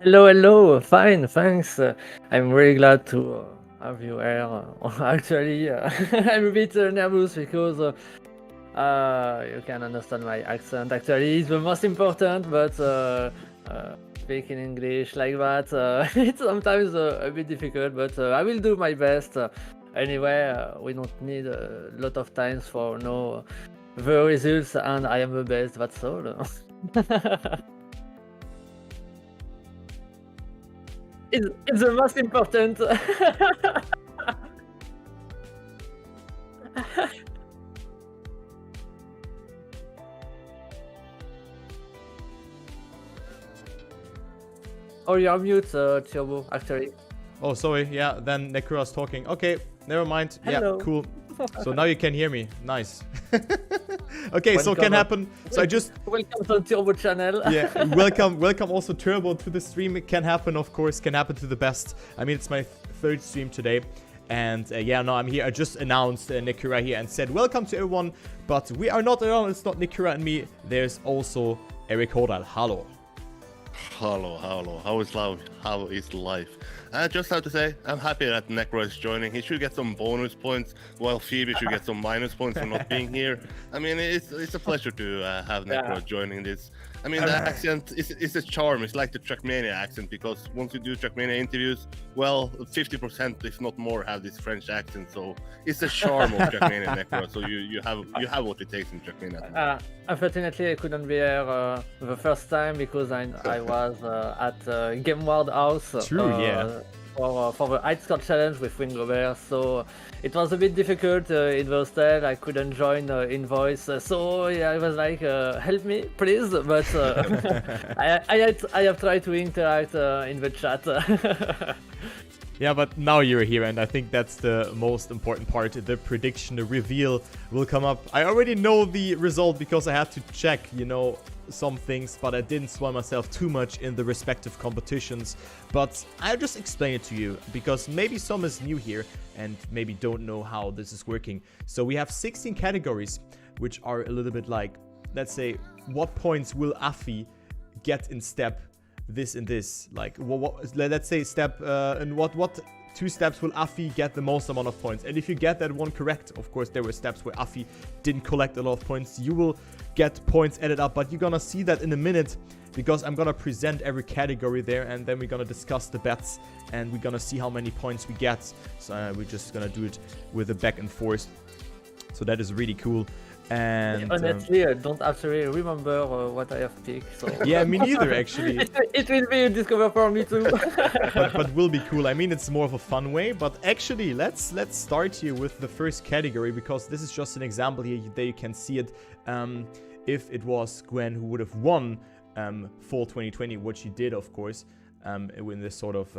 Hello, hello. Fine, thanks. I'm really glad to have you here. Actually, I'm a bit nervous because you can understand my accent. Actually, it's the most important, but speaking English like that, it's sometimes a bit difficult, but I will do my best. Anyway, we don't need a lot of times for know the results, and I am the best, that's all. It's the most important. Oh, you're mute, Turbo, actually. Oh, sorry. Yeah, then Nekrua's talking. Okay, never mind. Yeah, Hello. cool. So now you can hear me. Nice. Okay, so can happen. So I just Welcome to Turbo channel. yeah, welcome also Turbo to the stream. It can happen, of course. Can happen to the best. I mean, it's my third stream today. And yeah, no, I'm here. I just announced Nekrua here and said welcome to everyone. But we are not alone. It's not Nekrua and me. There's also EirikHoldal. Hello. Hello. How is life? I just have to say, I'm happy that Nekrua is joining. He should get some bonus points, while Phoebe should get some minus points for not being here. I mean, it's a pleasure to have Nekrua joining this. I mean, the accent is a charm. It's like the Trackmania accent, because once you do Trackmania interviews, well, 50%, if not more, have this French accent. So it's a charm of Trackmania, Nekrua. So you have what it takes in Trackmania. Unfortunately, I couldn't be here the first time because I was at Game World House. True, yeah. For the High Score Challenge with Wingover, so it was a bit difficult in the hostel. I couldn't join in voice, so yeah, I was like, "Help me, please!" But I have tried to interact in the chat. Yeah, but now you're here, and I think that's the most important part. The prediction, the reveal will come up. I already know the result because I had to check, you know, some things, but I didn't spoil myself too much in the respective competitions. But I'll just explain it to you, because maybe some is new here and maybe don't know how this is working. So we have 16 categories, which are a little bit like, let's say, what points will Afi get in step this and this, like let's say step and what 2 steps will Afi get the most amount of points. And if you get that one correct, of course there were steps where Afi didn't collect a lot of points, you will get points added up. But you're gonna see that in a minute, because I'm gonna present every category there, and then we're gonna discuss the bets, and we're gonna see how many points we get. So we're just gonna do it with a back and forth, so that is really cool. And honestly, I don't actually remember what I have picked. So. Yeah, me neither, actually. It will be a discover for me too. but will be cool. I mean, it's more of a fun way. But actually, let's start here with the first category, because this is just an example here. There you can see it. If it was Gwen who would have won Fall 2020, what she did, of course, in this sort of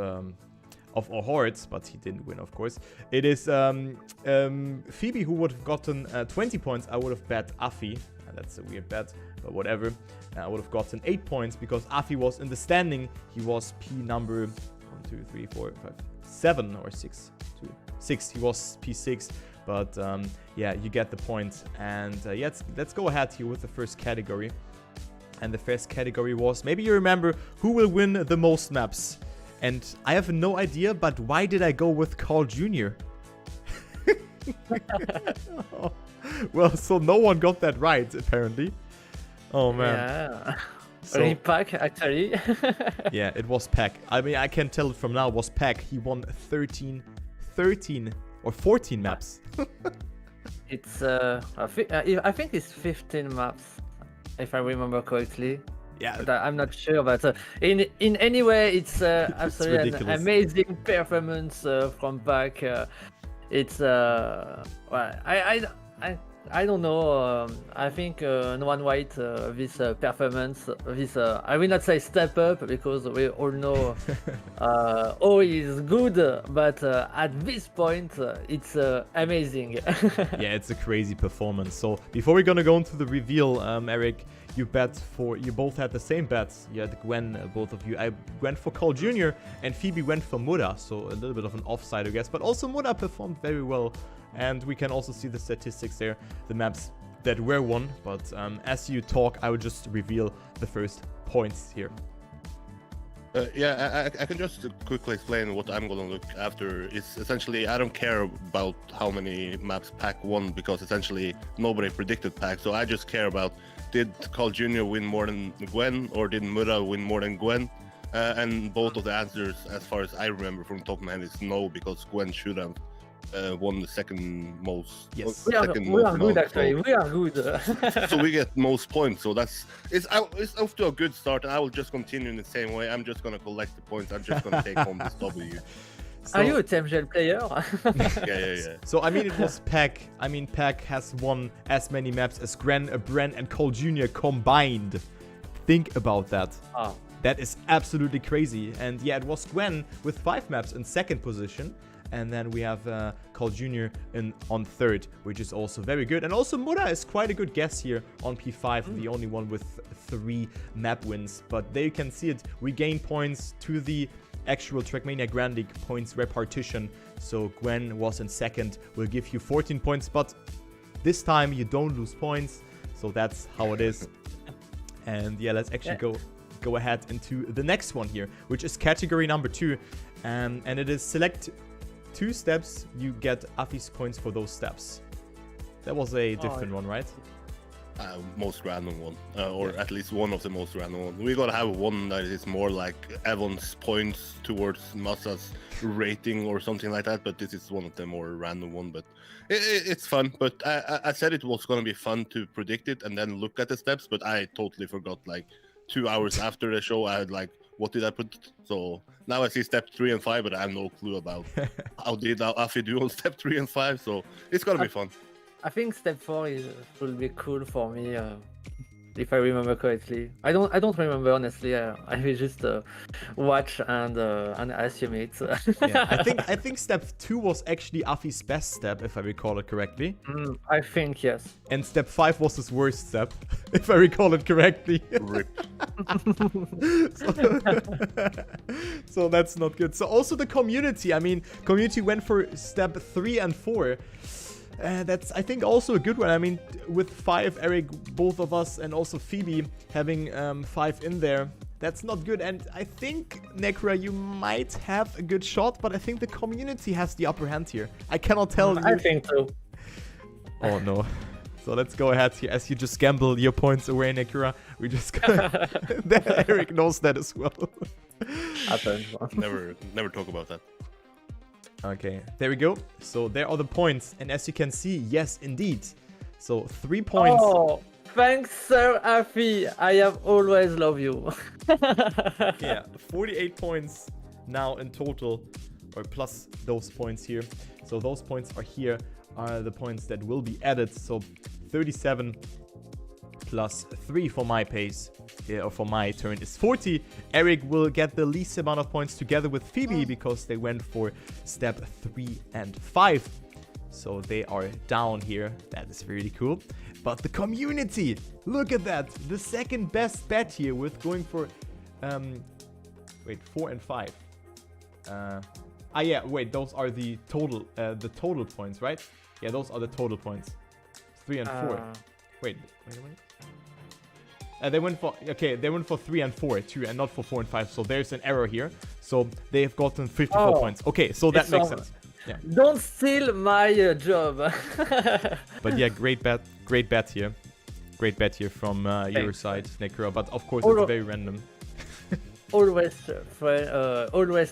our hearts, but he didn't win, of course. It is Phoebe who would have gotten 20 points. I would have bet Afi. That's a weird bet, but whatever. I would have gotten 8 points because Afi was in the standing. He was P number 1, 2, 3, 4, 5, 7 or 6. 6. He was P6. But yeah, you get the point. And yeah, let's go ahead here with the first category. And the first category was, maybe you remember, who will win the most maps? And I have no idea, but why did I go with Carl Jr.? Well, so no one got that right, apparently. Oh, man. Yeah. So, Pack, actually. yeah, it was Pack. I mean, I can tell it from now, it was Pack. He won 13 or 14 maps. It's, I think it's 15 maps, if I remember correctly. Yeah, but I'm not sure, but in any way, it's absolutely an amazing performance from Pack. It's well, I don't know. I think no one wait this performance. This I will not say step up, because we all know oh, he's good, but at this point it's amazing. Yeah, it's a crazy performance. So before we're gonna go into the reveal, Eirik, you both had the same bets. You had Gwen, both of you. I went for Carl Jr. and Phoebe went for Muda, so a little bit of an offside, I guess. But also Muda performed very well, and we can also see the statistics there, the maps that were won. But as you talk, I will just reveal the first points here. I can just quickly explain what I'm gonna look after. It's essentially I don't care about how many maps Pack won because essentially nobody predicted Pack. So I just care about did Carl Jr. win more than Gwen or did Mura win more than Gwen? And both of the answers, as far as I remember from the top of my head, is no because Gwen should have won the second most. Yes. We are good actually. We are good. So we get most points. So it's off to a good start. And I will just continue in the same way. I'm just gonna collect the points. I'm just gonna take home this W. Are you a TMGL player? Yeah. So I mean, it was Pack. I mean, Pack has won as many maps as Gren, Bren, and Cole Jr. combined. Think about that. Oh. That is absolutely crazy. And yeah, it was Gwen with 5 maps in second position. And then we have Cole Jr. on third, which is also very good. And also Mura is quite a good guess here on P5, the only one with 3 map wins. But there you can see it. We gain points to the actual Trackmania Grand League points repartition. So Gwen was in second, will give you 14 points. But this time you don't lose points. So that's how it is. And yeah, let's actually go ahead into the next one here, which is category number 2. And it is select 2 steps, you get Afi's points for those steps. That was a different one, right? Most random one, or at least one of the most random one. We gotta have one that is more like Evan's points towards Masa's rating or something like that. But this is one of the more random one. But it's fun. But I said it was gonna be fun to predict it and then look at the steps. But I totally forgot. Like 2 hours after the show, I had like, what did I put? So now I see step 3 and 5, but I have no clue about how did Afi do on step 3 and 5. So it's gonna be fun. I think step 4 will be cool for me, if I remember correctly. I don't remember honestly. I will just watch and assume it. Yeah, I think step 2 was actually Afi's best step, if I recall it correctly. I think yes. And step 5 was his worst step, if I recall it correctly. Rip. So that's not good. So also the community. I mean, community went for step 3 and 4. That's, I think, also a good one. I mean, with 5, Eirik, both of us, and also Phoebe having 5 in there, that's not good. And I think, Nekrua, you might have a good shot, but I think the community has the upper hand here. I cannot tell you. I think so. Oh, no. So let's go ahead here as you just gamble your points away, Nekrua. We just Eirik knows that as well. Happens. Never talk about that. Okay, there we go. So there are the points. And as you can see, yes, indeed. So 3 points. Oh, thanks, Sir Afi. I have always loved you. Yeah, 48 points now in total, or plus those points here. So those points are the points that will be added. So 37 plus 3 for my pace, or for my turn, is 40. Eirik will get the least amount of points together with Phoebe because they went for step 3 and 5. So they are down here. That is really cool. But the community, look at that. The second best bet here with going for, 4 and 5. Yeah, wait, those are the total points, right? Yeah, those are the total points. 3 and 4. Wait a minute. They went for 3 and 4 too, and not for 4 and 5. So there's an error here. So they have gotten 54 points. Okay, so that makes sense. Yeah. Don't steal my job. But yeah, great bet here. Great bet here from your side, Nekrua. But of course, it's very random. always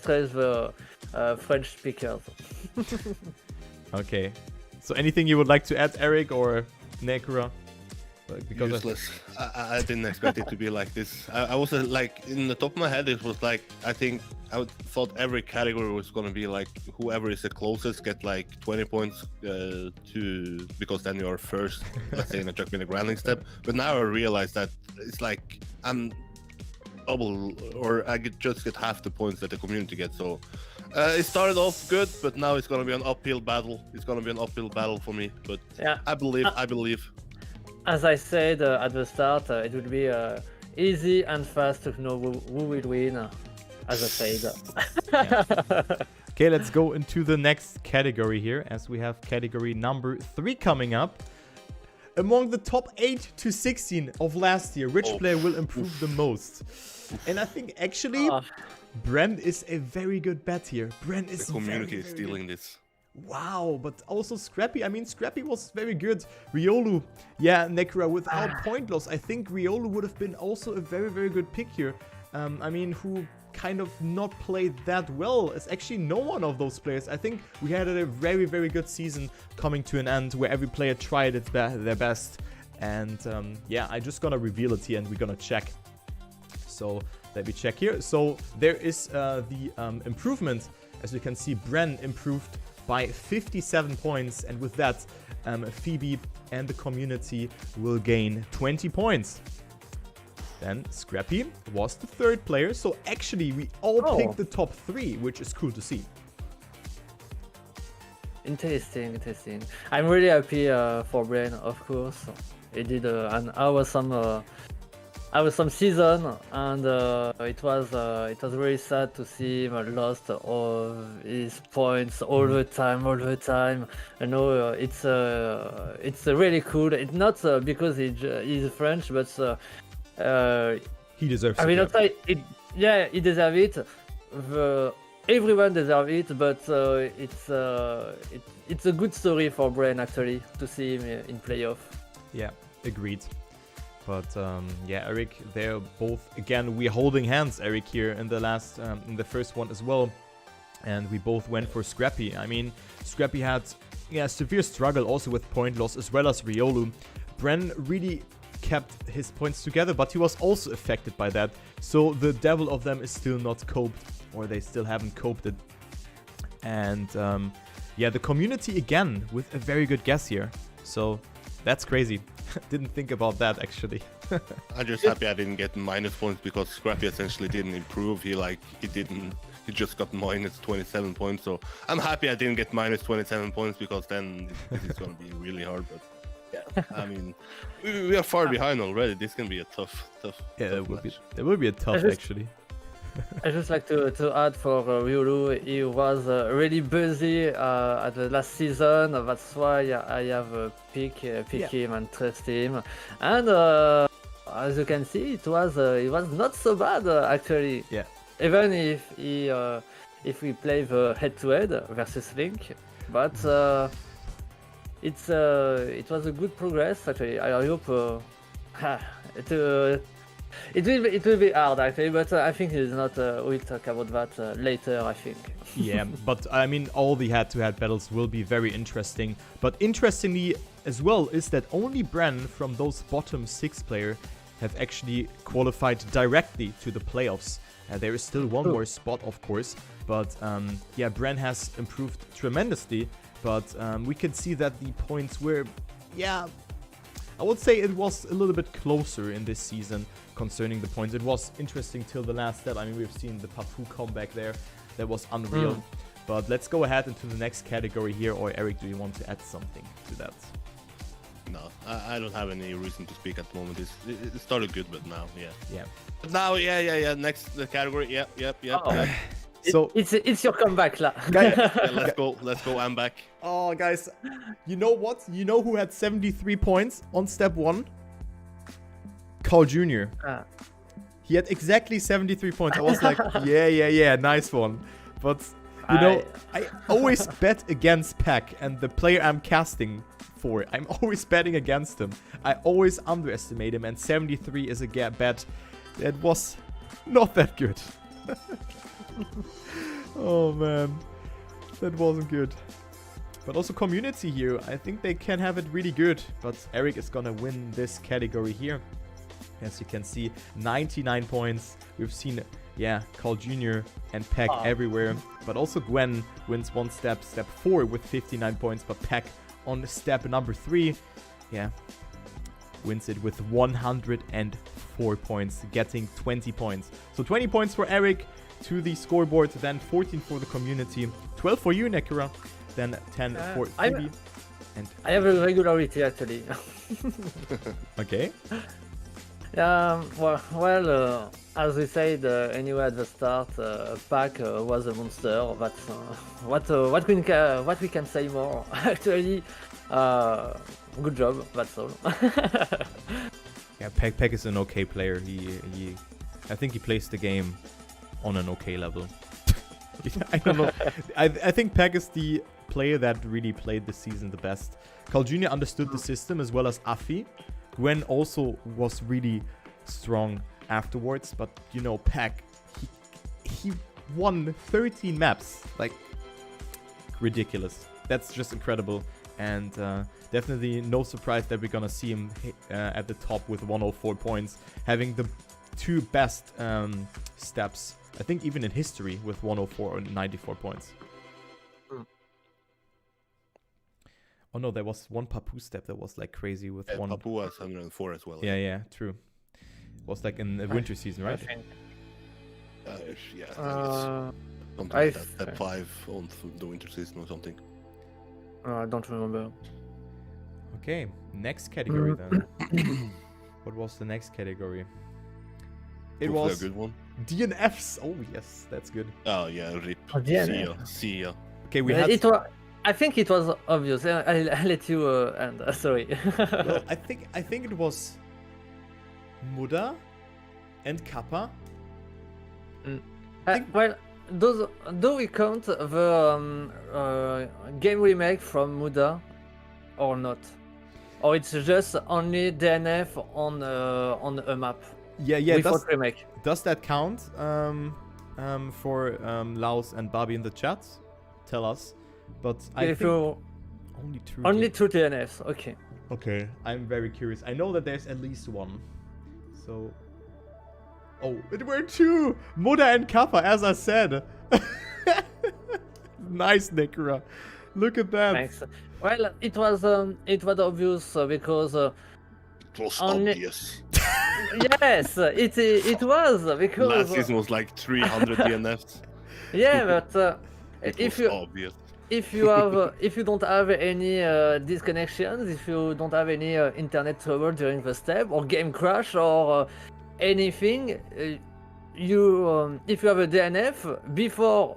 trace the French speakers. Okay. So anything you would like to add, Eirik or Nekrua? Because useless. I didn't expect it to be like this. I was like, in the top of my head, it was like, I thought every category was gonna be like, whoever is the closest get like 20 points because then you're first, let's say in a Trackmania Grand League step. But now I realize that it's like I'm double, or I just get half the points that the community gets. So it started off good, but now it's gonna be an uphill battle. It's gonna be an uphill battle for me. But yeah, I believe. As I said at the start, it would be easy and fast to know who will win, as I said. Yeah. Okay, let's go into the next category here, as we have category number 3 coming up. among the top 8 to 16 of last year, which player will improve the most? And I think actually Bren is a very good bet here. Bren is The community very, is stealing this. Wow, but also Scrappy. I mean, Scrappy was very good. Riolu, yeah, Nekrua without point loss. I think Riolu would have been also a very, very good pick here. I mean, who kind of not played that well. It's actually no one of those players. I think we had a very, very good season coming to an end where every player tried their best. And yeah, I'm just gonna reveal it here and we're gonna check. So let me check here. So there is the improvement. As you can see, Bren improved by 57 points, and with that, Phoebe and the community will gain 20 points. Then Scrappy was the third player, so actually we all picked the top 3, which is cool to see. Interesting, interesting. I'm really happy for Brain, of course. He did an awesome season, and it was really sad to see him lost all his points all the time. You know, it's really cool. It's not because he's French, but he deserves it. I mean, yeah, he deserves it. Everyone deserves it, but it's a good story for Brain actually to see him in playoff. Yeah, agreed. But yeah, Eirik, they're both, again, we're holding hands, Eirik, here in the first one as well. And we both went for Scrappy. I mean, Scrappy had severe struggle also with point loss as well as Riolu. Bren really kept his points together, but he was also affected by that. So the devil of them is still not coped, or they still haven't coped it. And yeah, the community again with a very good guess here. So that's crazy. Didn't think about that actually. I'm just happy I didn't get minus points because Scrappy essentially didn't improve. He just got minus 27 points. So I'm happy I didn't get minus 27 points because then this is gonna be really hard. But yeah, I mean, we are far behind already. This can be a tough. Yeah, tough it would be a tough actually. I just like to add for Riolu, he was really busy at the last season. That's why I have pick him and trust him. And as you can see, it was not so bad actually. Yeah. Even if we play the head-to-head versus Link, but it was a good progress actually. I hope it will be hard actually, but I think it's not. We'll talk about that later, I think. Yeah, but I mean, all the head-to-head battles will be very interesting. But interestingly as well is that only Bren from those bottom 6 players have actually qualified directly to the playoffs. There is still one more spot, of course, but yeah, Bren has improved tremendously. But we can see that the points were, yeah, I would say it was a little bit closer in this season concerning the points. It was interesting till the last step. I mean, we've seen the Papu comeback there. That was unreal. But let's go ahead into the next category here. Or Eirik, do you want to add something to that? No, I don't have any reason to speak at the moment. It started good, but now, yeah. Yeah. But now, yeah. Next category, yep. So it's your comeback, la. Yeah, let's go. I'm back. Oh, guys, you know what? You know who had 73 points on step 1? Carl Jr. He had exactly 73 points. I was like, yeah, nice one. But you know, I always bet against Pack, and the player I'm casting for, I'm always betting against him. I always underestimate him, and 73 is a bet that was not that good. Oh man, that wasn't good. But also community here, I think they can have it really good. But Eirik is gonna win this category here. As you can see, 99 points. We've seen, yeah, Carl Jr. and Peck everywhere. But also Gwen wins one step 4 with 59 points. But Peck on step number 3, yeah, wins it with 104 points, getting 20 points. So 20 points for Eirik to the scoreboard, then 14 for the community, 12 for you, Nekrua, then 10 for Phoebe. And I have a regularity actually. Okay. Well, as we said anyway at the start, Pack was a monster. That's what we can say more. Actually, good job. That's all. Yeah, Peck is an okay player. I think he plays the game on an okay level. I don't know. I think Peck is the player that really played the season the best. Carl Jr. understood the system as well as Afi. Gwen also was really strong afterwards, but you know, Peck, he won 13 maps. Like, ridiculous. That's just incredible. And definitely no surprise that we're gonna see him at the top with 104 points, having the 2 best steps, I think even in history, with 104 and 94 points. Oh no, there was one Papu step that was like crazy with one. Papu was 104 as well. Yeah, true. It was like in the winter season, right? I think. Yeah. Something like that. Step 5 on the winter season or something. I don't remember. Okay, next category then. What was the next category? It Hopefully was a good one. DNFs. Oh yes, that's good. Oh yeah, rip. Oh, DNF. See ya. Okay, we had. I think it was obvious. I'll let you end. Sorry. Well, I think it was Muda and Kappa. Well, do we count the game remake from Muda or not? Or it's just only DNF on a map? Yeah. Without remake. Does that count for Laos and Bobby in the chat? Tell us. But I think only two DNFs. Okay. Okay, I'm very curious. I know that there's at least one. So. Oh, it were 2! Muda and Kappa, as I said. Nice, Nekrua. Look at that. Thanks. Well, it was obvious because It was obvious. yes, it was because Last season was like 300 DNFs. Yeah, but if you don't have any disconnections, if you don't have any internet trouble during the step or game crash or anything, if you have a DNF before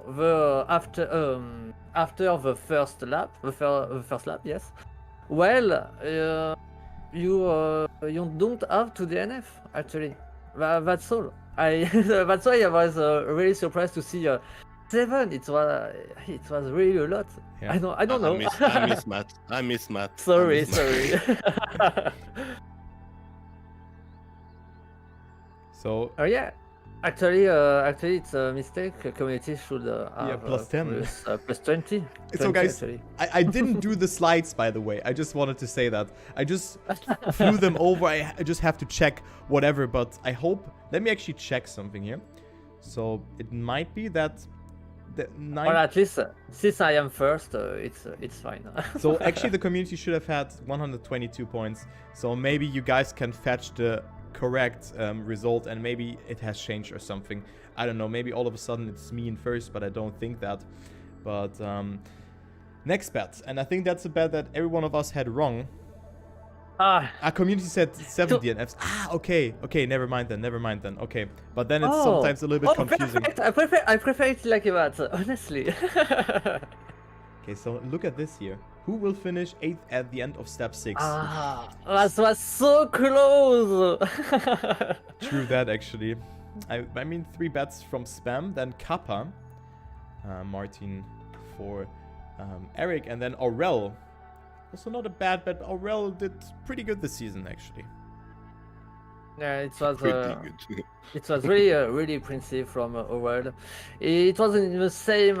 after the first lap, yes. Well, you don't have to DNF actually. That's all. That's why I was really surprised to see 7. It was really a lot. Yeah. I don't know. I miss Matt. Sorry. So. Oh yeah. Actually, it's a mistake. Community should have plus 10. plus 20. So guys, actually. I didn't do the slides, by the way. I just wanted to say that. I just flew them over. I just have to check whatever, but I hope... Let me actually check something here. So it might be that... Well, at least since I am first, it's fine. So actually the community should have had 122 points. So maybe you guys can fetch the correct result and maybe it has changed or something. I don't know, maybe all of a sudden it's me in first, but I don't think that. But next bet, and I think that's a bet that every one of us had wrong. Our community said 7 DNFs. Okay, never mind then. Okay, but then it's sometimes a little bit confusing. Perfect. I prefer it like that, honestly. Okay, so look at this here. Who will finish 8th at the end of step 6? That was so close. True that, actually. I mean 3 bets from Spam, then Kappa, Martin for Eirik, and then Aurel. Also not a bad bet. Aurel did pretty good this season, actually. Yeah, it was pretty good. It was really impressive from Aurel. It was in the same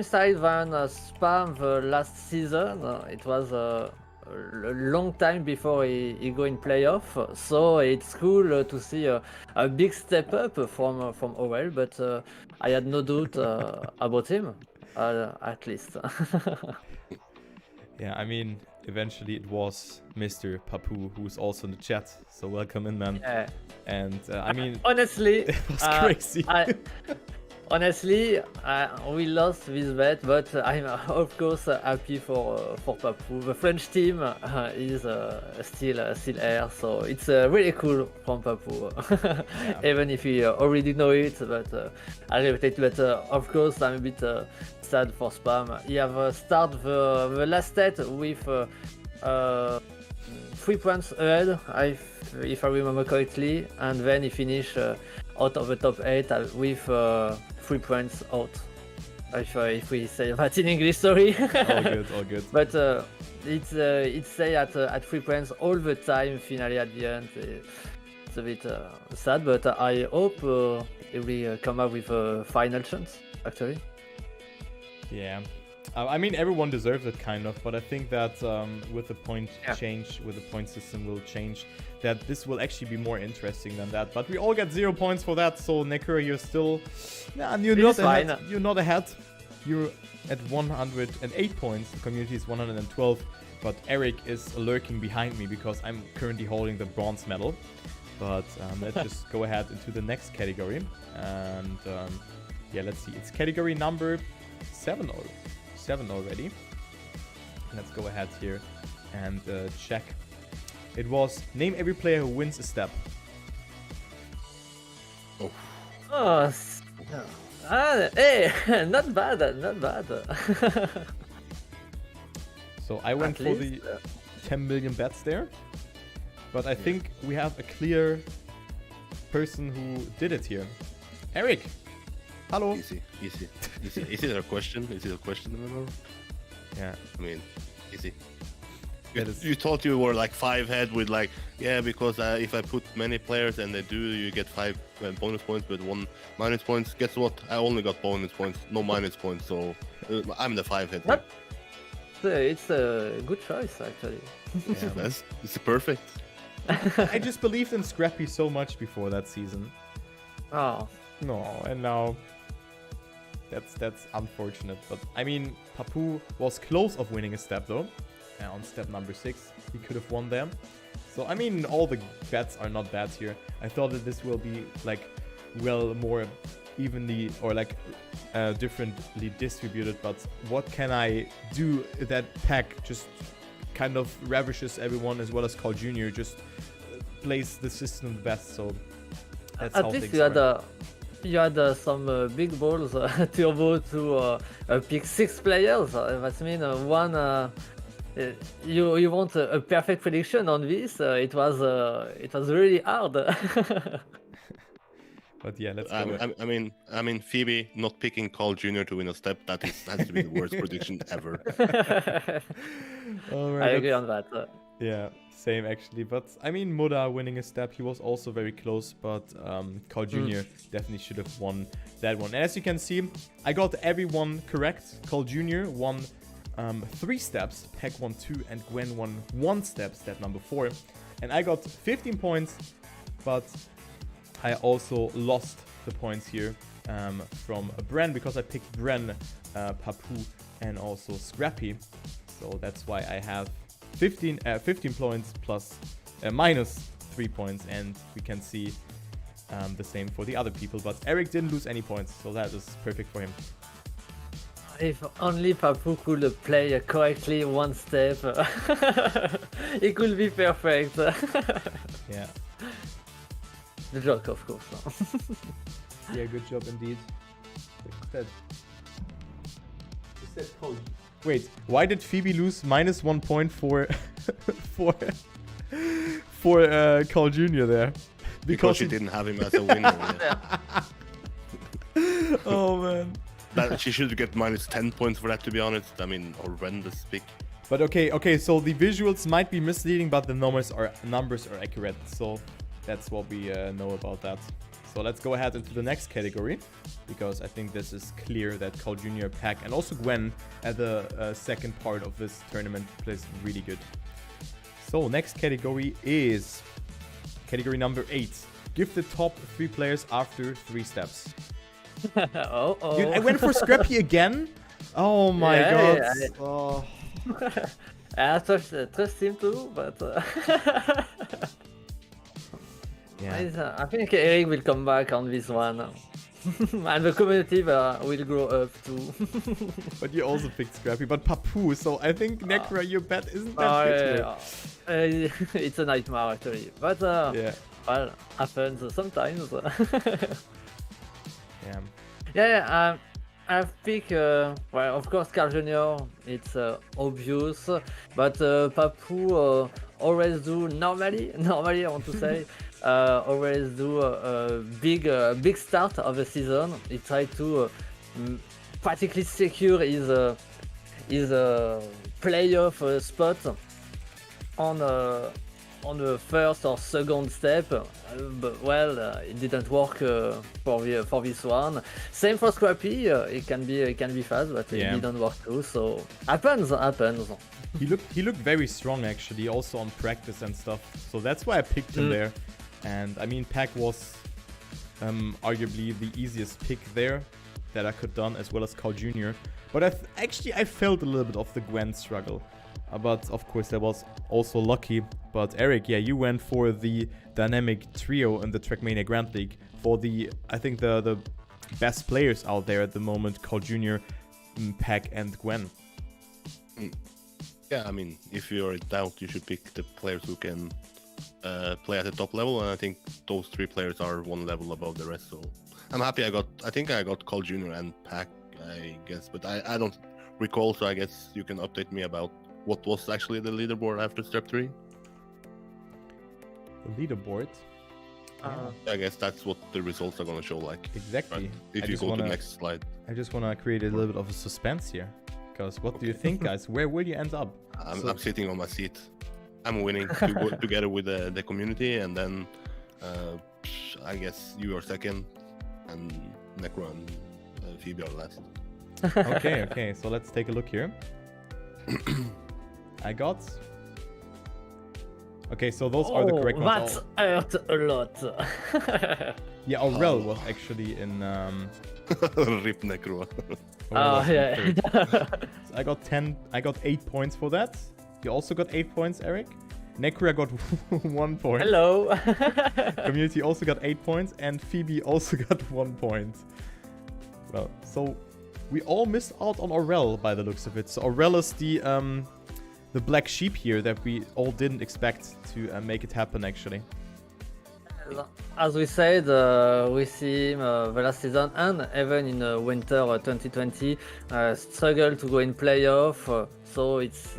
side than Spam the last season. It was a long time before he go in playoff, so it's cool to see a big step up from Aurel. But I had no doubt about him, at least. Yeah, I mean, eventually it was Mr. Papu, who's also in the chat. So welcome in, man. Yeah. And I mean, honestly, it was crazy. Honestly, we lost this bet, but I'm of course happy for Papu. The French team is still air, so it's really cool from Papu. Yeah. Even if we already know it, but I repeat. But of course, I'm a bit sad for Spam. He have started the last set with 3 points ahead, if I remember correctly, and then he finished out of the top 8 with 3 points out. If we say that in English, sorry. All good, all good. But it's say at 3 points all the time. Finally, at the end, it's a bit sad. But I hope he will come up with a final chance. Actually. Yeah. I mean, everyone deserves it, kind of, but I think that with the point change, with the point system will change, that this will actually be more interesting than that. But we all get 0 points for that, so Nekrua, you're still... Nah, you're not ahead. You're not ahead. You're at 108 points, the community is 112, but Eirik is lurking behind me because I'm currently holding the bronze medal. But let's just go ahead into the next category. And yeah, let's see. It's category number 7 already. Let's go ahead here and check. It was name every player who wins a step. Hey, not bad, not bad. So I went for the 10 million bets there, but I think we have a clear person who did it here. Eirik, hello. Easy. Is it a question? Is it a question? Yeah. I mean, easy. You thought you were like 5 ahead with like, yeah, because if I put many players and they do, you get 5 bonus points, but 1 minus points. Guess what? I only got bonus points, no minus points, so I'm the 5 head. What? It's a good choice, actually. Yeah, it's perfect. I just believed in Scrappy so much before that season. Oh. No, and now that's unfortunate. But I mean, Papu was close of winning a step though. On step number 6, he could have won them. So I mean, all the bets are not bad here. I thought that this will be like well more evenly or like differently distributed. But what can I do? That pack just kind of ravishes everyone, as well as Carl Jr. just plays the system the best. So that's at how least things you had some big balls turbo to pick 6 players. That means one. You want a perfect prediction on this? It was really hard. But yeah, let's go. I mean, Phoebe not picking Carl Jr. to win a step, has to be the worst prediction ever. Right, I agree on that. Yeah, same actually. But I mean, Muda winning a step, he was also very close. But Carl Jr. definitely should have won that one. And as you can see, I got everyone correct. Carl Jr. won 3 steps, Peck won 2, and Gwen won 1 step number 4. And I got 15 points, but I also lost the points here from Bren, because I picked Bren, Papu, and also Scrappy. So that's why I have 15 points plus minus 3 points, and we can see the same for the other people. But Eirik didn't lose any points, so that is perfect for him. If only Papu could play correctly 1 step, it could be perfect. Yeah. The joke, of course. Yeah, good job indeed. Wait, why did Phoebe lose minus 1 point for Carl Jr. there? Because she didn't have him as a winner. Oh man. She should get minus 10 points for that, to be honest. I mean, horrendous pick. But okay, so the visuals might be misleading, but the numbers are accurate. So that's what we know about that. So let's go ahead into the next category, because I think this is clear that Carl Jr., Pack, and also Gwen at the second part of this tournament plays really good. So next category is category number 8. Give the top 3 players after 3 steps. Oh. Dude, I went for Scrappy again? Oh my god. Yeah. Oh. I trust him too, but Yeah. I think Eirik will come back on this one. And the community will grow up too. But you also picked Scrappy, but Papu, so I think Nekrua, your bet isn't that good. It's a nightmare actually, but yeah. Well, happens sometimes. Yeah. Yeah, I've picked, well, of course, Carl Jr., it's obvious, but Papu always do, normally, I want to say, always do a big start of the season. He tried to practically secure his playoff spot on the first or second step, but well, it didn't work for this one. Same for Scrappy, it can be fast, but Yeah. it didn't work too. So happens. He looked very strong actually, also on practice and stuff. So that's why I picked him there. And I mean, Pack was arguably the easiest pick there that I could done, as well as Carl Jr. But I felt a little bit of the Gwen struggle. But of course, that was also lucky. But Eirik, yeah, you went for the dynamic trio in the Trackmania Grand League for I think the best players out there at the moment: Carl Jr., Pack, and Gwen. Yeah, I mean, if you're in doubt, you should pick the players who can play at the top level, and I think those three players are one level above the rest. So I'm happy I think I got Carl Jr. and Pack, I guess, but I don't recall, so I guess you can update me about what was actually the leaderboard after step 3. The leaderboard. I guess that's what the results are going to show like. Exactly. Right? If you go to the next slide. I just want to create a little bit of a suspense here. Because what do you think, guys? Where will you end up? I'm sitting on my seat. I'm winning to go together with the community, and then I guess you are second, and Nekrua and Phoebe are last. Okay. So let's take a look here. I got... Okay, so those are the correct ones. That hurt a lot. Yeah, Aurel was actually in... Rip Nekrua. Yeah. So I got 8 points for that. You also got 8 points, Eirik. Nekrua got 1 point. Hello. Community also got 8 points, and Phoebe also got 1 point. Well, so we all missed out on Aurel by the looks of it. So Aurel is the black sheep here that we all didn't expect to make it happen, actually. As we said, we see him the last season and even in winter 2020 struggle to go in playoff. So it's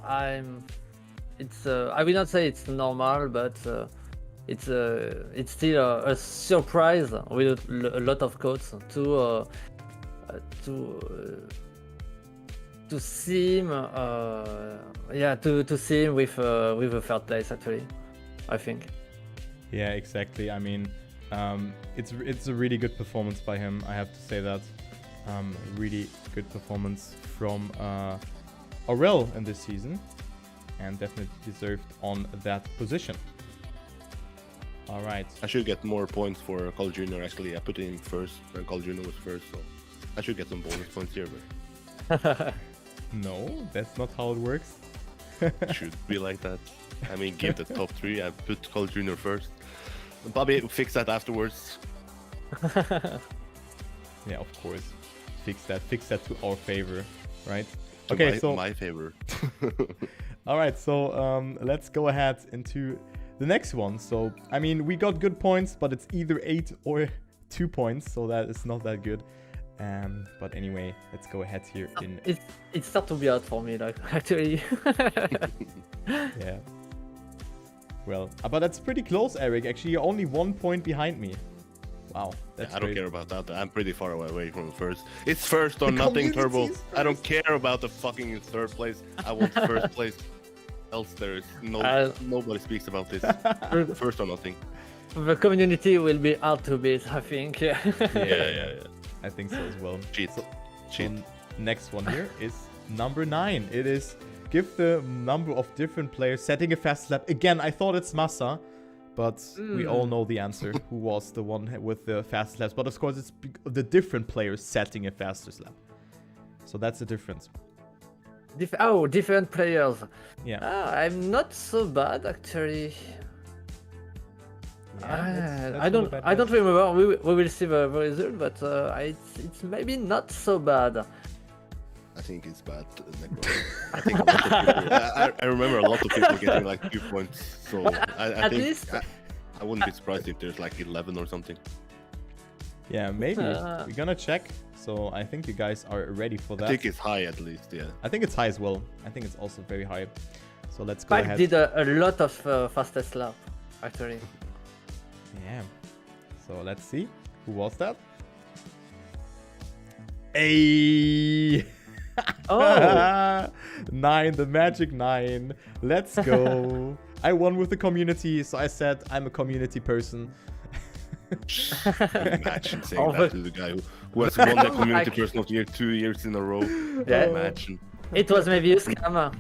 I will not say it's normal, but it's still a surprise with a lot of codes to see him to see him with a third place, actually, I think. Yeah, exactly. I mean, it's a really good performance by him, I have to say that. Really good performance from Aurel in this season, and definitely deserved on that position. All right. I should get more points for Carl Jr. Actually, I put him first when Carl Jr. was first, so I should get some bonus points here. But no, that's not how it works. it should be like that. I mean, give the top 3. I put Carl Jr. first. Bobby, fix that afterwards. Yeah, of course. Fix that to our favor, right? To Okay, so my favor. all right, so let's go ahead into the next one. So I mean, we got good points, but it's either 8 or 2 points, so that is not that good. But anyway, let's go ahead here. It starts to be hard for me, like, actually. Yeah. Well, but that's pretty close, Eirik. Actually, you're only 1 point behind me. Wow, that's I don't great. care about that. I'm pretty far away from first. It's first or nothing, Turbo. I don't care about the fucking third place. I want first place. Else there is nobody speaks about this. First or nothing. The community will be hard to beat, I think. Yeah. I think so as well. Cheat. So next one here is number 9. It is give the number of different players setting a fast lap. Again, I thought it's Massa, but we all know the answer. Who was the one with the fast laps? But of course, it's the different players setting a faster lap. So that's the difference. Different players. Yeah. I'm not so bad, actually. Yeah, I don't remember. We will see the result, but it's maybe not so bad. I think it's bad. I think a lot of people, I remember a lot of people getting like 2 points. So I think least I wouldn't be surprised if there's like 11 or something. Yeah, maybe. We're gonna check. So I think you guys are ready for that. I think it's high at least, yeah. I think it's high as well. I think it's also very high. So let's go Pack ahead. did a lot of fastest lap, actually. Yeah. So let's see. Who was that? Hey! Oh! 9, the magic 9. Let's go. I won with the community, so I said I'm a community person. Imagine saying that to the guy who has won the community person of the year 2 years in a row. Yeah. Imagine. It was maybe a scammer.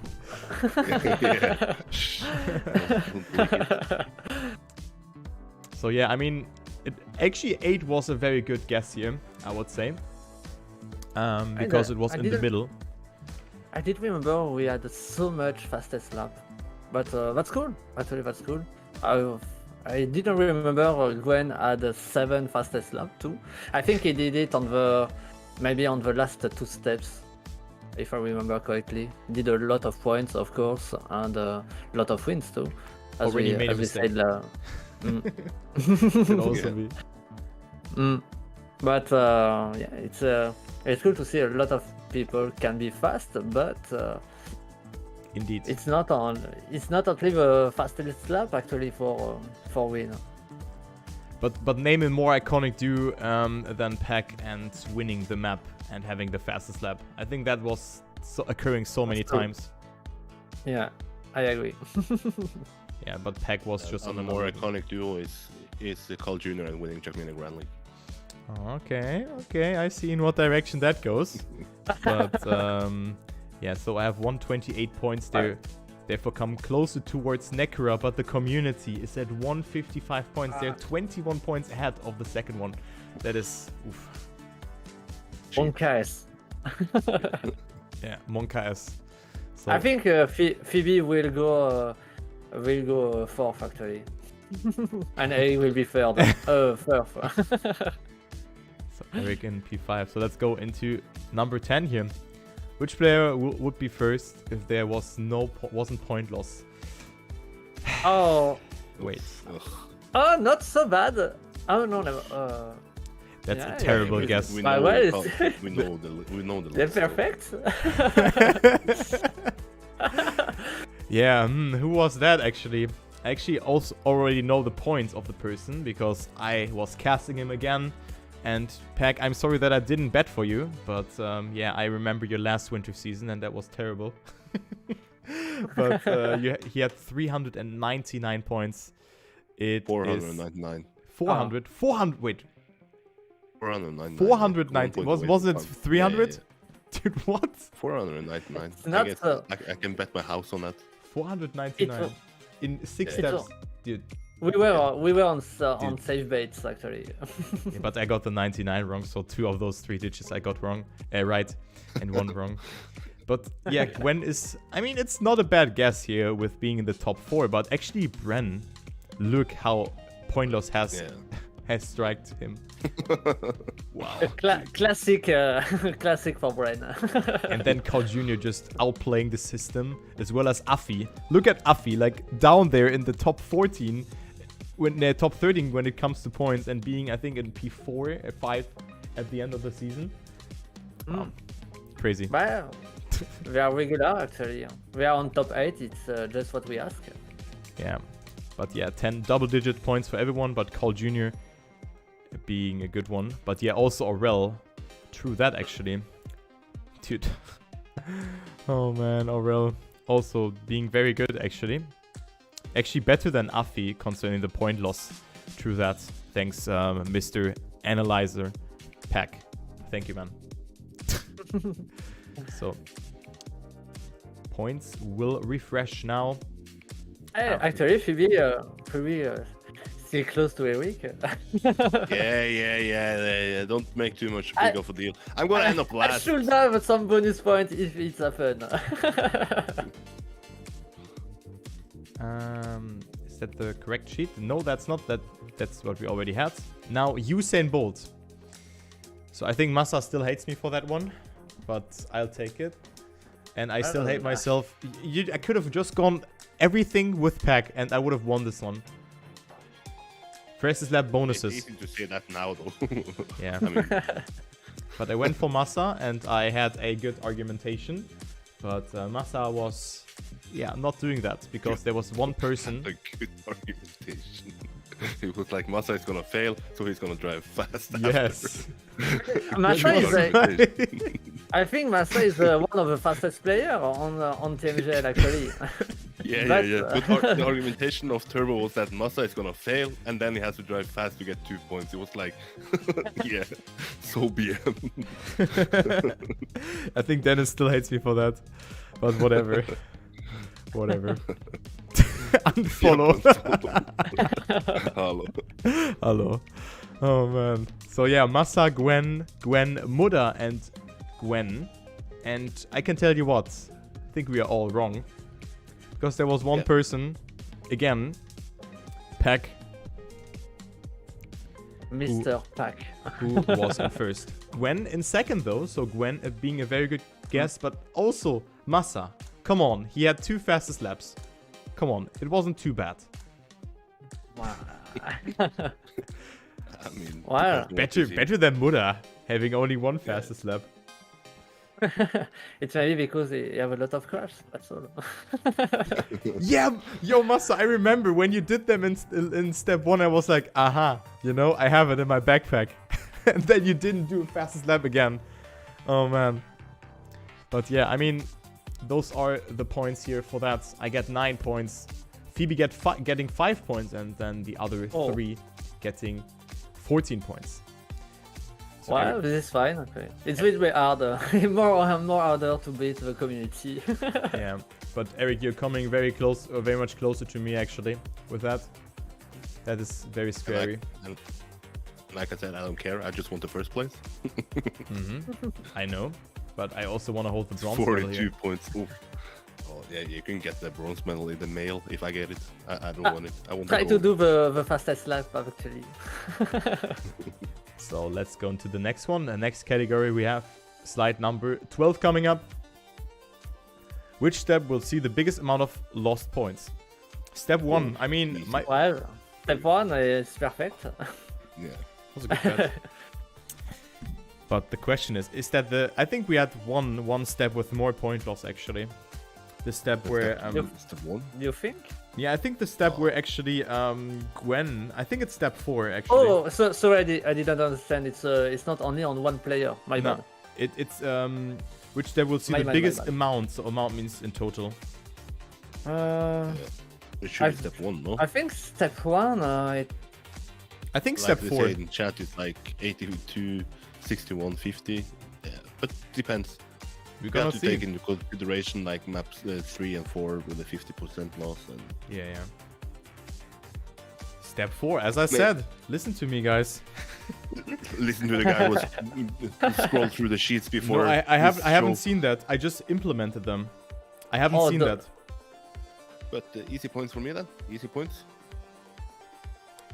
So yeah, I mean, actually 8 was a very good guess here, I would say. Because it was in the middle. I did remember we had so much fastest lap. But that's cool. Actually, that's cool. I didn't remember Gwen had a 7 fastest lap too. I think he did it on the last 2 steps, if I remember correctly. Did a lot of points, of course, and a lot of wins too. As Already we, made as a we mistake. said. Could also be. But yeah, it's cool to see a lot of people can be fast, but Indeed. it's not only the fastest lap actually for win. But name a more iconic duo than Pack and winning the map and having the fastest lap. I think that was occurring so many times. Yeah, I agree. Yeah, but Pack was just on the a more level. iconic duo is the Carl Jr. and winning Jack Grand League. Okay, I see in what direction that goes. But yeah, so I have 128 points there. Therefore come closer towards Nekrua, but the community is at 155 points. They're 21 points ahead of the second one. That is oof. Monkas. Yeah, Monkas. So I think Phoebe will go fourth actually, and Erik will be third. Fourth. So Erik in P5. So let's go into number 10 here. Which player would be first if there was wasn't point loss? Oh. Wait. Oh, not so bad. Oh no, never. That's yeah, a terrible we- guess. We My know, word we know the They're list, so- perfect. Yeah, who was that actually? I actually also already know the points of the person because I was casting him again. And Pack, I'm sorry that I didn't bet for you, but yeah, I remember your last winter season and that was terrible. But he had 399 points. It 499. 400. 400. Wait, 499. 490. Was it 300? Dude, what? 499. not I guess so- I can bet my house on that. 499 in 6 Yeah. steps, dude. we were on safe baits actually. Yeah, but I got the 99 wrong, so 2 of those 3 digits I got wrong, right, and 1 wrong. But yeah, Gwen is. I mean, it's not a bad guess here with being in the top 4, but actually, Bren, look how Pointless has striked him. Wow. Classic for Bren. And then Carl Jr. just outplaying the system, as well as Afi. Look at Afi, like down there in the top 14, when they're top 13 when it comes to points, and being, I think, in P4 or 5 at the end of the season. Wow. Crazy. Well, we are regular actually. We are on top 8. It's just what we ask. Yeah. But yeah, 10 double-digit points for everyone, but Carl Jr. being a good one. But yeah, also Aurel. True that, actually. Dude. Oh man, Aurel also being very good, actually. Actually better than Afi concerning the point loss. True that. Thanks, Mr. Analyzer Pack. Thank you, man. So, points will refresh now. Hey, actually, Phoebe still close to Erik. Yeah. Don't make too much big of a deal. I'm gonna end up I last. should have some bonus points if it's happened. Is that the correct sheet? No, that's not. That's what we already had. Now, Usain Bolt. So I think Massa still hates me for that one, but I'll take it. And I still hate myself. I could have just gone everything with Pack, and I would have won this one. Fastest lap It's bonuses. easy to say that now, though. Yeah. I mean, But I went for Massa and I had a good argumentation. But Massa was, yeah, not doing that because there was one person. a good argumentation. He was like, Massa is gonna fail, so he's gonna drive fast. Yes. Massa is Argumentation. I think Massa is one of the fastest player on TMGL actually. Yeah, But, yeah, yeah. But the argumentation of Turbo was that Massa is gonna fail, and then he has to drive fast to get 2 points. It was like, yeah, so BM. I think Dennis still hates me for that. But whatever. Whatever. Unfollow. Hello. Hello. Oh man. So yeah, Massa, Gwen, Muda, and Gwen. And I can tell you what, I think we are all wrong. Because there was one person, again, Pack, Mr. Pack. who was in first. Gwen in second though, so Gwen being a very good guess, but also Massa. Come on, he had 2 fastest laps. Come on, it wasn't too bad. Wow. I mean, Wow. Better than Muda, having only 1 fastest lap. It's maybe because you have a lot of crash. That's all. Yeah, yo, Massa, I remember when you did them in step 1, I was like, aha, you know, I have it in my backpack. And then you didn't do a fastest lap again. Oh, man. But yeah, I mean, those are the points here for that. I get 9 points. Phoebe getting 5 points, and then the other 3 getting 14 points. So Wow, this is fine. Okay, it's really harder. more harder to beat the community. yeah, but Eric, you're coming very close, very much closer to me actually. With that, that is very scary. And like I said, I don't care. I just want the first place. I know, but I also want to hold the bronze medal 42 here. points. Oof. Oh yeah, you can get the bronze medal in the mail if I get it. I don't want it. I want Try the to gold. do the fastest lap actually. So let's go into the next one. The next category we have slide number 12 coming up. Which step will see the biggest amount of lost points? Step 1. I mean, my Well, step 1 is perfect. Yeah. was a good bet. But the question is that the? I think we had one step with more point loss actually. The step where Step 1. You think? yeah, I think the step where actually Gwen. I think it's step 4 actually. Oh, so I didn't understand. It's not only on one player. My No, bad. it's which step will see My the bad, biggest my bad. amount. So amount means in total. It should be step 1, no? I think step 1. I think Like step they 4. say in chat, it's like 82, 61, 50. Yeah, but depends. We're You gonna have to see. take into consideration like maps 3 and 4 with a 50% loss. And Yeah. Step 4, as I said. Listen to me, guys. listen to the guy who scrolled through the sheets before. No, I haven't show. seen that. I just implemented them. I haven't seen that. But easy points for me then. Easy points.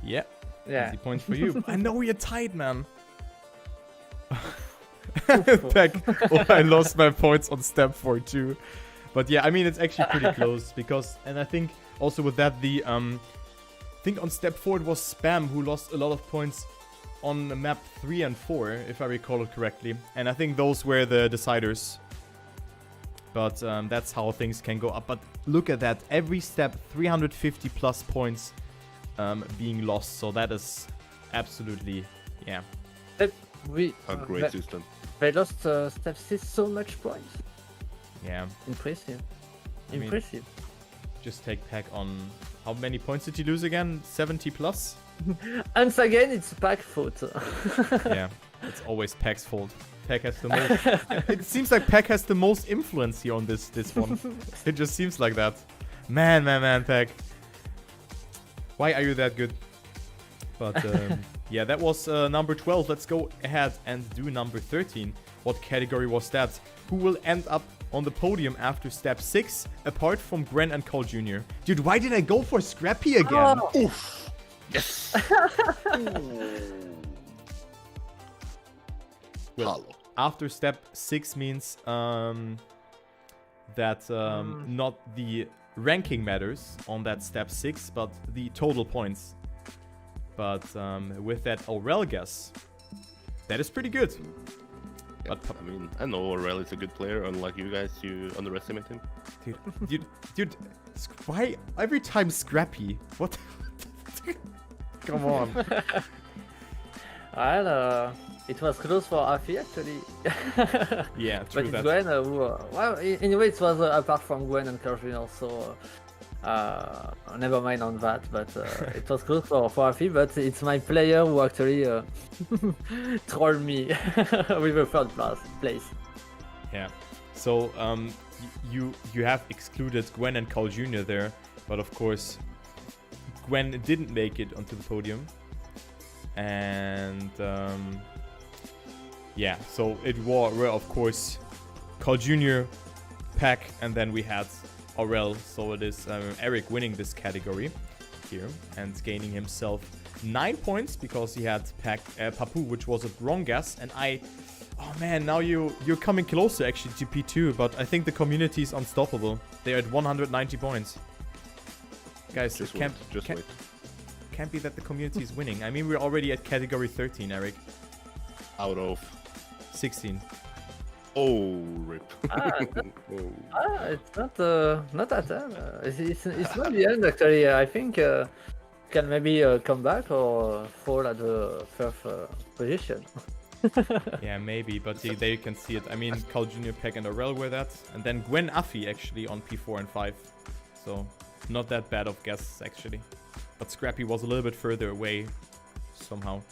Yeah. Yeah. Easy points for you. I know you're tight, man. Peck. Oh, I lost my points on step 4 too. But yeah, I mean it's actually pretty close because, and I think also with that the I think on step 4 it was Spam who lost a lot of points on map 3 and 4 if I recall it correctly, and I think those were the deciders. But that's how things can go up. But look at that, every step 350 plus points being lost, so that is absolutely, yeah. A Great system. They lost step 6 so much points. Yeah. Impressive. I mean, Impressive. just take Pack on, how many points did he lose again? 70 plus? Once again, it's Pack fault. Yeah, it's always Pack's fault. Pack has the most. It seems like Pack has the most influence here on this one. It just seems like that. Man, Pack. Why are you that good? But yeah, that was number 12. Let's go ahead and do number 13. What category was that? Who will end up on the podium after step 6, apart from Gren and Cole Jr.? Dude, why did I go for Scrappy again? Oh. Oof. Yes. Well, after step 6 means that not the ranking matters on that step 6, but the total points. But with that Aurel guess, that is pretty good. But I mean, I know Aurel is a good player. Unlike you guys, you underestimate him. Dude, why every time Scrappy? What? Come on. Well, it was close for Afi actually. Yeah, true. But That. Gwen, well, anyway, it was apart from Gwen and Carl Jr., so never mind on that. But it was close for Afi, but it's my player who actually trolled me with the third place. Yeah. So you have excluded Gwen and Carl Jr. there, but of course Gwen didn't make it onto the podium, and yeah. So it were of course Carl Jr., Pack, and then we had Aurel. So it is Eirik winning this category here and gaining himself 9 points because he had Papu, which was a wrong guess, and I. Oh man, now you're coming closer actually to P2, but I think the community is unstoppable. They're at 190 points. Guys, Just it can't be that the community is winning. I mean, we're already at category 13, Eirik. Out of 16. Oh, rip. It's not that bad. It's not the end actually. I think can maybe come back or fall at the first position. Yeah, maybe, but there you can see it. I mean, Carl Jr., Peck, and Aurel were that. And then Gwen Afi actually on P4 and 5. So, not that bad of guesses actually. But Scrappy was a little bit further away somehow.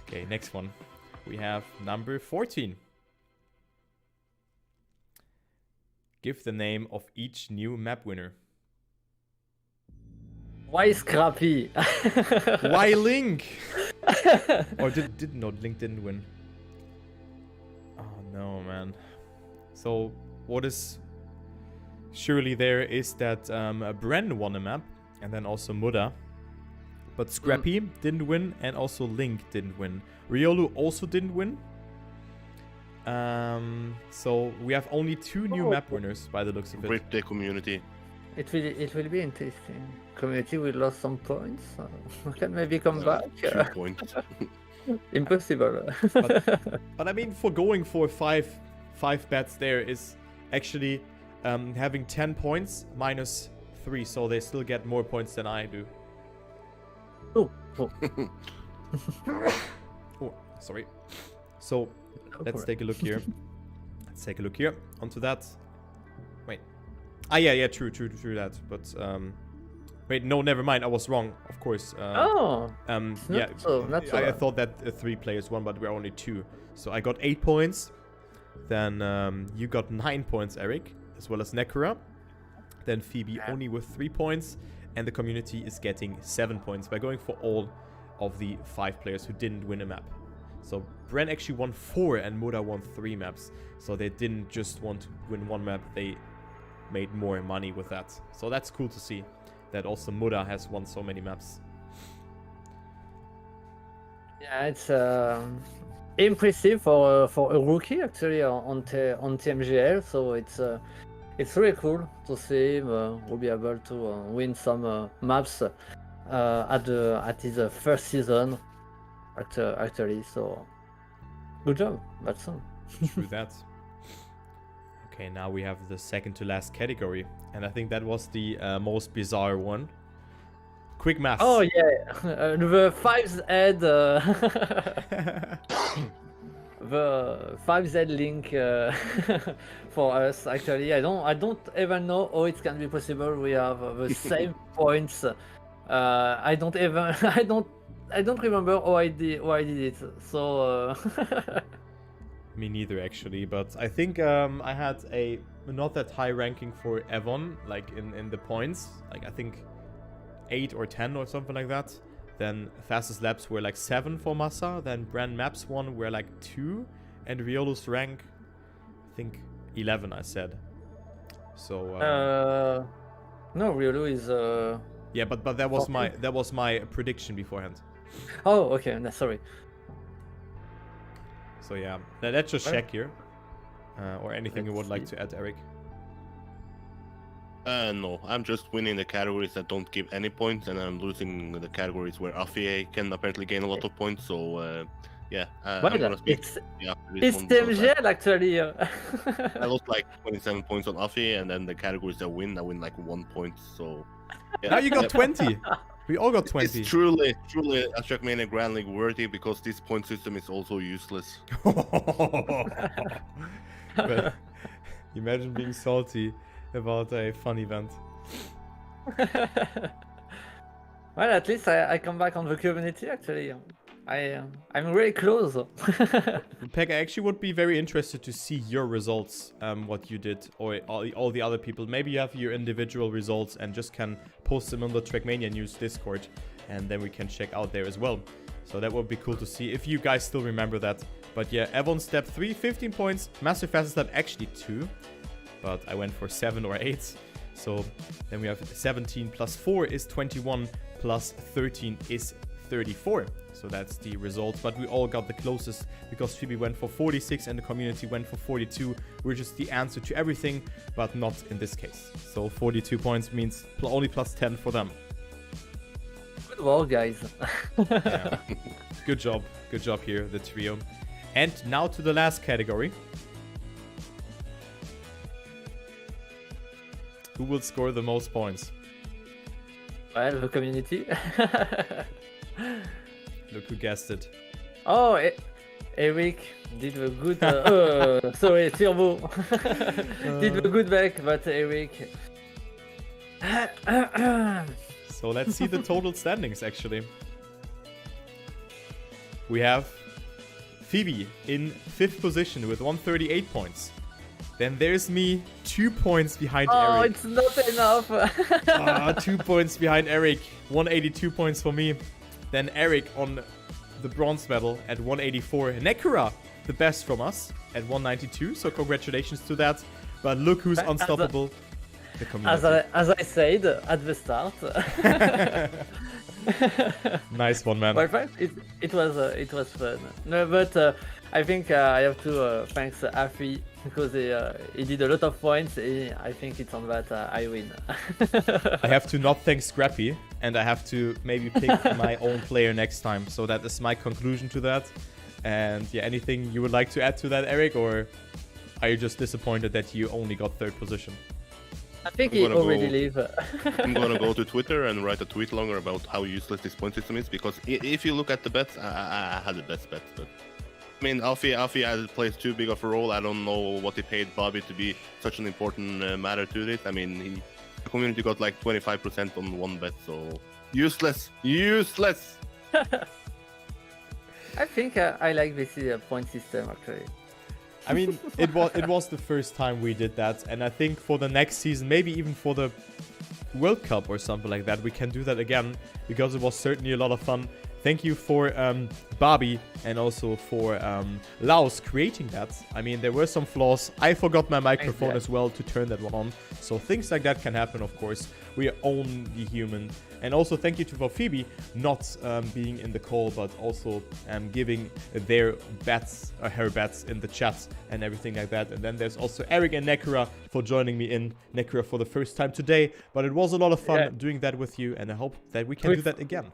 Okay, next one. We have number 14. Give the name of each new map winner. Why Scrappy? Why Link? Or no, Link didn't win. Oh no, man. So what is surely there is that Bren won a map, and then also Muda. But Scrappy didn't win, and also Link didn't win. Riolu also didn't win. So we have only 2 new map winners by the looks of it. Rip the community. It will be interesting. Community will lose some points. Can maybe come back. 2 points. Impossible. But I mean, for going for 5 bets there is actually having 10 points minus 3, so they still get more points than I do. Oh. Oh, sorry. So let's take a look here. Let's take a look here onto that. Wait. Ah, yeah, true that. But wait, no, never mind. I was wrong. Of course. Yeah. Not so. I thought that 3 players won, but we're only 2. So I got 8 points. Then you got 9 points, Eirik, as well as Nekrua. Then Phoebe only with 3 points, and the community is getting 7 points by going for all of the 5 players who didn't win a map. So Bren actually won 4 and Muda won 3 maps. So they didn't just want to win 1 map, they made more money with that. So that's cool to see that also Muda has won so many maps. Yeah, it's impressive for a rookie actually on TMGL. So it's really cool to see him will be able to win some maps at his first season. Actually, so good job, Batson. True that. Okay, now we have the second to last category, and I think that was the most bizarre one. Quick math. Oh yeah, the 5Z head, the 5Z link for us. Actually, I don't even know how it can be possible. We have the same points. I don't remember how I did it. So. Me neither, actually, but I think I had a not that high ranking for Evon, like in the points, like I think 8 or 10 or something like that. Then fastest laps were like 7 for Massa, then Brand Maps 1 were like 2, and Riolu's rank, I think 11, I said. So no, Riolu is yeah, but that was my prediction beforehand. Oh, okay, no, sorry. So yeah, let's just check here. Or anything you would like to add, Eirik? No, I'm just winning the categories that don't give any points, and I'm losing the categories where Afie can apparently gain a lot of points. So, yeah, I'm Well, gonna speak it's after this it's one because TMGL actually. I lost like 27 points on Afie, and then the categories that win, I win like 1 point. So, yeah. Now you got 20. We all got 20. It's truly a Trackmania Grand League worthy because this point system is also useless. But imagine being salty about a fun event. Well, at least I come back on the community actually. I'm really close. Peg, I actually would be very interested to see your results, what you did, or all the other people. Maybe you have your individual results and just can post them on the Trackmania News Discord, and then we can check out there as well. So that would be cool to see if you guys still remember that. But yeah, Evon step 3, 15 points. Master Fastest step actually 2, but I went for 7 or 8. So then we have 17 plus 4 is 21, plus 13 is 34. So that's the result. But we all got the closest because Phoebe went for 46 and the community went for 42, which is the answer to everything, but not in this case. So 42 points means only plus 10 for them. Good work, guys. Yeah. Good job here, the trio. And now to the last category. Who will score the most points? Well, the community. Look who guessed it. Oh, Eirik did a good. Sorry, Turbo did a good back, but Eirik. So let's see the total standings actually. We have Phoebe in 5th position with 138 points. Then there's me, 2 points behind Oh, Eirik. it's not enough. 2 points behind Eirik. 182 points for me. Then Eirik on the bronze medal at 184. Nekrua, the best from us, at 192. So congratulations to that. But look who's unstoppable. The community. As I said at the start. Nice one, man. Well, it was fun. No, but I think I have to thank Afi because he did a lot of points. I think it's on that I win. I have to not thank Scrappy, and I have to maybe pick my own player next time. So that is my conclusion to that. And yeah, anything you would like to add to that, Eirik, or are you just disappointed that you only got 3rd position? I think he already leave. I'm gonna go to Twitter and write a tweet longer about how useless this point system is, because if you look at the bets, I had the best bets, but I mean, Alfie plays too big of a role. I don't know what he paid Bobby to be such an important matter to this. I mean, the community got like 25% on one bet, so useless. I think I like this point system actually. I mean, it was the first time we did that, and I think for the next season, maybe even for the World Cup or something like that, we can do that again, because it was certainly a lot of fun. Thank you for Bobby and also for Laos creating that. I mean, there were some flaws. I forgot my microphone as well to turn that one on. So things like that can happen, of course. We are only human. And also thank you to Phoebe not being in the call, but also giving their bets, her bets in the chat and everything like that. And then there's also Eirik and Nekrua for joining me in. Nekrua for the first time today. But it was a lot of fun doing that with you, and I hope that we can do that again.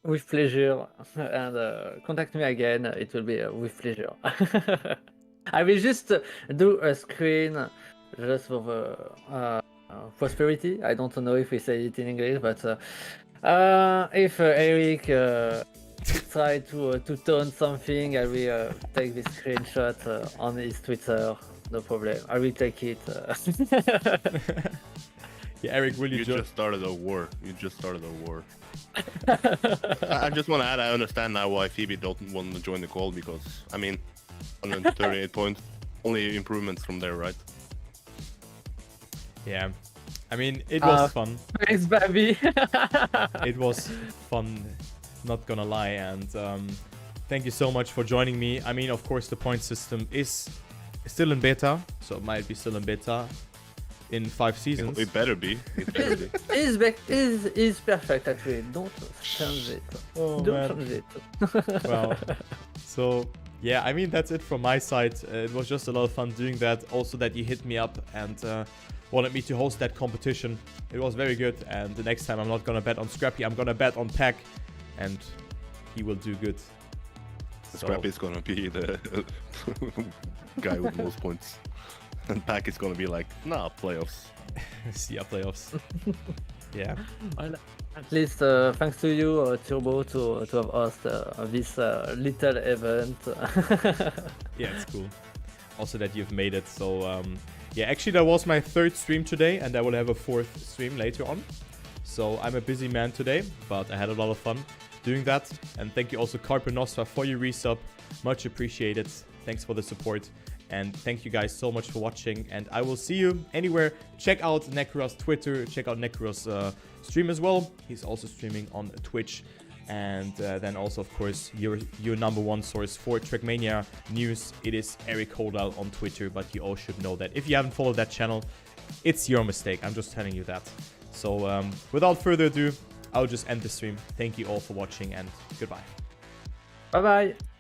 With pleasure, and contact me again. It will be with pleasure. I will just do a screen just for the prosperity. I don't know if we say it in English, but if Eirik try to tone something, I will take this screenshot on his Twitter. No problem. I will take it. Yeah, Eirik, will you just started a war. I just want to add, I understand now why Phoebe don't want to join the call, because, I mean, 138 points, only improvements from there, right? Yeah, I mean, it was fun. Thanks, baby. It was fun, not gonna lie, and thank you so much for joining me. I mean, of course, the point system is still in beta, so it might be still in beta in 5 seasons. It better be. Is perfect actually. Don't change it. Don't change it. Well, so yeah, I mean, that's it from my side. It was just a lot of fun doing that. Also that you hit me up and wanted me to host that competition. It was very good, and the next time I'm not gonna bet on Scrappy, I'm gonna bet on Pack, and he will do good. Scrappy's gonna be the guy with most points. And Pack is gonna be like, nah, playoffs. Yeah, playoffs. Yeah. Well, at least thanks to you, Turbo, to have hosted this little event. Yeah, it's cool. Also that you've made it. So yeah, actually that was my 3rd stream today, and I will have a 4th stream later on. So I'm a busy man today, but I had a lot of fun doing that. And thank you also Carpe Nostra for your resub. Much appreciated. Thanks for the support. And thank you guys so much for watching, and I will see you anywhere. Check out Nekrua's Twitter, check out Nekrua's stream as well. He's also streaming on Twitch. And then also, of course, your #1 source for Trackmania news. It is EirikHoldal on Twitter, but you all should know that if you haven't followed that channel, it's your mistake. I'm just telling you that. So without further ado, I'll just end the stream. Thank you all for watching, and goodbye. Bye bye.